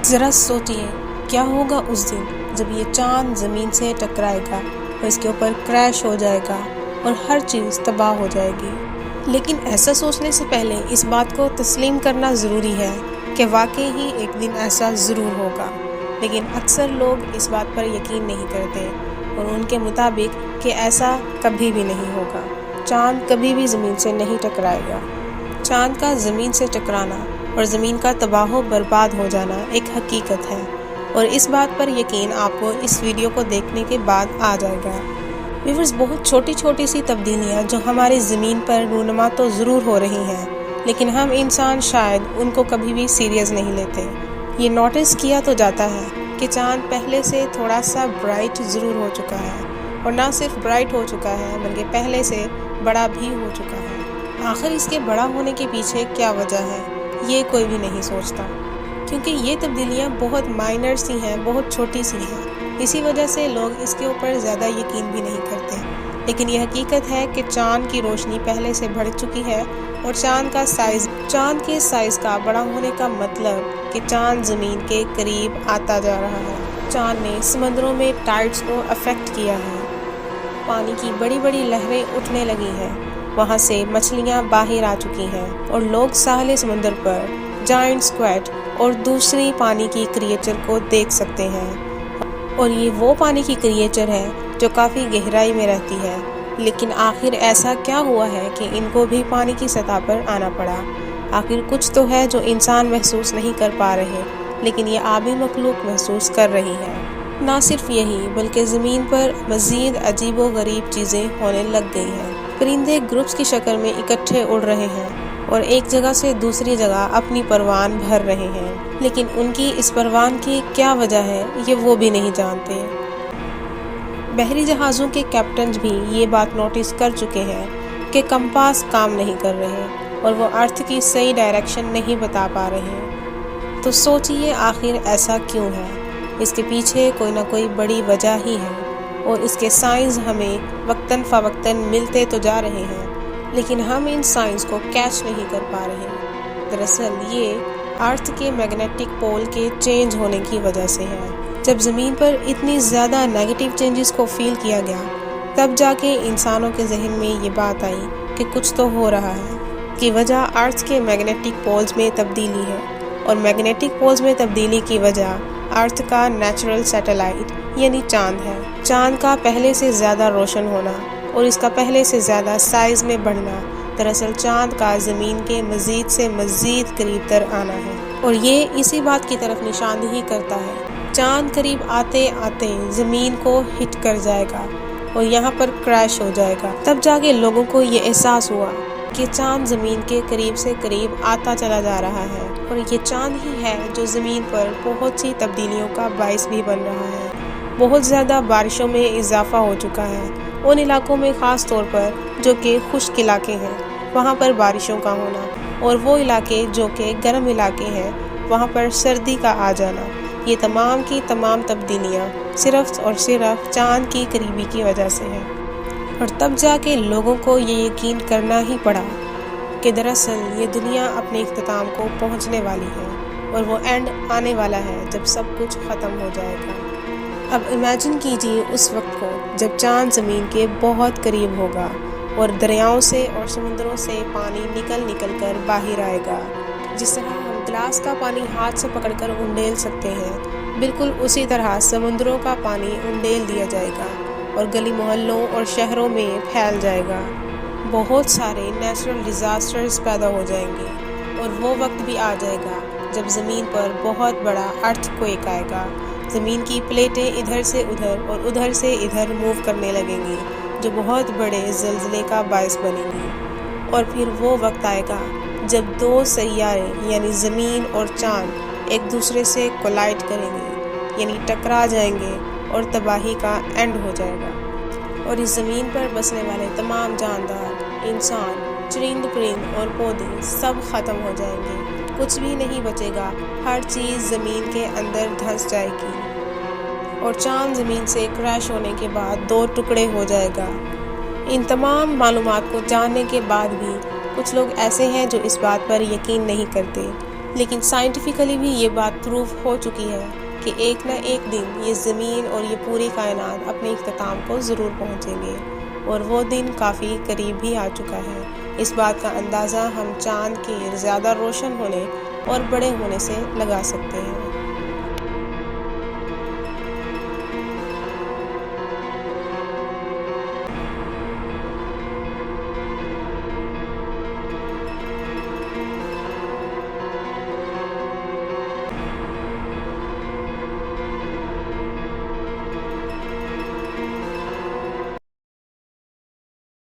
ذرا سوچیے کیا ہوگا اس دن جب یہ چاند زمین سے ٹکرائے گا اور اس کے اوپر کریش ہو جائے گا اور ہر چیز تباہ ہو جائے گی۔ لیکن ایسا سوچنے سے پہلے اس بات کو تسلیم کرنا ضروری ہے کہ واقعی ہی ایک دن ایسا ضرور ہوگا، لیکن اکثر لوگ اس بات پر یقین نہیں کرتے اور ان کے مطابق کہ ایسا کبھی بھی نہیں ہوگا۔ چاند کبھی بھی زمین سے نہیں ٹکرائے گا۔ چاند کا زمین سے ٹکرانا اور زمین کا تباہ و برباد ہو جانا ایک حقیقت ہے، اور اس بات پر یقین آپ کو اس ویڈیو کو دیکھنے کے بعد آ جائے گا۔ ویورز، بہت چھوٹی چھوٹی سی تبدیلیاں جو ہماری زمین پر رونما تو ضرور ہو رہی ہیں، لیکن ہم انسان شاید ان کو کبھی بھی سیریس نہیں لیتے۔ یہ نوٹس کیا تو جاتا ہے کہ چاند پہلے سے تھوڑا سا برائٹ ضرور ہو چکا ہے، اور نہ صرف برائٹ ہو چکا ہے بلکہ پہلے سے بڑا بھی ہو چکا ہے۔ آخر اس کے بڑا ہونے کے پیچھے کیا وجہ ہے، یہ کوئی بھی نہیں سوچتا، کیونکہ یہ تبدیلیاں بہت مائنر سی ہیں، بہت چھوٹی سی ہیں۔ اسی وجہ سے لوگ اس کے اوپر زیادہ یقین بھی نہیں کرتے۔ لیکن یہ حقیقت ہے کہ چاند کی روشنی پہلے سے بڑھ چکی ہے، اور چاند کے سائز کا بڑا ہونے کا مطلب کہ چاند زمین کے قریب آتا جا رہا ہے۔ چاند نے سمندروں میں ٹائڈز کو افیکٹ کیا ہے، پانی کی بڑی بڑی لہریں اٹھنے لگی ہیں، وہاں سے مچھلیاں باہر آ چکی ہیں، اور لوگ ساحل سمندر پر جائنٹ اسکویڈ اور دوسری پانی کی کریچر کو دیکھ سکتے ہیں، اور یہ وہ پانی کی کریچر ہے جو کافی گہرائی میں رہتی ہے۔ لیکن آخر ایسا کیا ہوا ہے کہ ان کو بھی پانی کی سطح پر آنا پڑا؟ آخر کچھ تو ہے جو انسان محسوس نہیں کر پا رہے، لیکن یہ آبی مخلوق محسوس کر رہی ہے۔ نہ صرف یہی بلکہ زمین پر مزید عجیب و غریب چیزیں ہونے لگ گئی ہیں۔ پرندے گروپس کی شکل میں اکٹھے اڑ رہے ہیں اور ایک جگہ سے دوسری جگہ اپنی پروان بھر رہے ہیں، لیکن ان کی اس پروان کی کیا وجہ ہے یہ وہ بھی نہیں جانتے۔ بحری جہازوں کے کیپٹنز بھی یہ بات نوٹس کر چکے ہیں کہ کمپاس کام نہیں کر رہے اور وہ ارتھ کی صحیح ڈائریکشن نہیں بتا پا رہے۔ تو سوچئے آخر ایسا کیوں ہے؟ اس کے پیچھے کوئی نہ کوئی بڑی وجہ ہی ہے، اور اس کے سائنس ہمیں وقتاً فوقتاً ملتے تو جا رہے ہیں، لیکن ہم ان سائنس کو کیچ نہیں کر پا رہے۔ دراصل یہ ارتھ کے میگنیٹک پول کے چینج ہونے کی وجہ سے ہے۔ جب زمین پر اتنی زیادہ نیگیٹو چینجز کو فیل کیا گیا، تب جا کے انسانوں کے ذہن میں یہ بات آئی کہ کچھ تو ہو رہا ہے، کی وجہ ارتھ کے میگنیٹک پولز میں تبدیلی ہے، اور میگنیٹک پولز میں تبدیلی کی وجہ ارتھ کا نیچرل سیٹلائٹ یعنی چاند ہے۔ چاند کا پہلے سے زیادہ روشن ہونا اور اس کا پہلے سے زیادہ سائز میں بڑھنا دراصل چاند کا زمین کے مزید سے مزید قریب تر آنا ہے، اور یہ اسی بات کی طرف نشاندہی کرتا ہے۔ چاند قریب آتے آتے زمین کو ہٹ کر جائے گا اور یہاں پر کریش ہو جائے گا۔ تب جا کے لوگوں کو یہ احساس ہوا کہ چاند زمین کے قریب سے قریب آتا چلا جا رہا ہے، اور یہ چاند ہی ہے جو زمین پر بہت سی تبدیلیوں کا باعث بھی بن رہا ہے۔ بہت زیادہ بارشوں میں اضافہ ہو چکا ہے، ان علاقوں میں خاص طور پر جو کہ خشک علاقے ہیں وہاں پر بارشوں کا ہونا، اور وہ علاقے جو کہ گرم علاقے ہیں وہاں پر سردی کا آ جانا۔ یہ تمام کی تمام تبدیلیاں صرف اور صرف چاند کی قریبی کی وجہ سے ہیں، اور تب جا کے لوگوں کو یہ یقین کرنا ہی پڑا کہ دراصل یہ دنیا اپنے اختتام کو پہنچنے والی ہے، اور وہ اینڈ آنے والا ہے جب سب کچھ ختم ہو جائے گا۔ اب امیجن کیجیے اس وقت کو جب چاند زمین کے بہت قریب ہوگا، اور دریاؤں سے اور سمندروں سے پانی نکل نکل کر باہر آئے گا۔ جس طرح ہم گلاس کا پانی ہاتھ سے پکڑ کر انڈیل سکتے ہیں، بالکل اسی طرح سمندروں کا پانی انڈیل دیا جائے گا اور گلی محلوں اور شہروں میں پھیل جائے گا۔ بہت سارے نیچرل ڈیزاسٹرز پیدا ہو جائیں گے، اور وہ وقت بھی آ جائے گا جب زمین پر بہت بڑا ارتھ کویک آئے گا۔ زمین کی پلیٹیں ادھر سے ادھر اور ادھر سے ادھر موو کرنے لگیں گی، جو بہت بڑے زلزلے کا باعث بنے گی۔ اور پھر وہ وقت آئے گا جب دو سیارے یعنی زمین اور چاند ایک دوسرے سے کولائڈ کریں گے، یعنی ٹکرا جائیں گے، اور تباہی کا اینڈ ہو جائے گا، اور اس زمین پر بسنے والے تمام جاندار، انسان، چرند پرند اور پودے سب ختم ہو جائیں گے۔ کچھ بھی نہیں بچے گا، ہر چیز زمین کے اندر دھنس جائے گی، اور چاند زمین سے کریش ہونے کے بعد دو ٹکڑے ہو جائے گا۔ ان تمام معلومات کو جاننے کے بعد بھی کچھ لوگ ایسے ہیں جو اس بات پر یقین نہیں کرتے، لیکن سائنٹیفکلی بھی یہ بات پروف ہو چکی ہے کہ ایک نہ ایک دن یہ زمین اور یہ پوری کائنات اپنے اختتام کو ضرور پہنچیں گے، اور وہ دن کافی قریب بھی آ چکا ہے۔ اس بات کا اندازہ ہم چاند کے زیادہ روشن ہونے اور بڑے ہونے سے لگا سکتے ہیں۔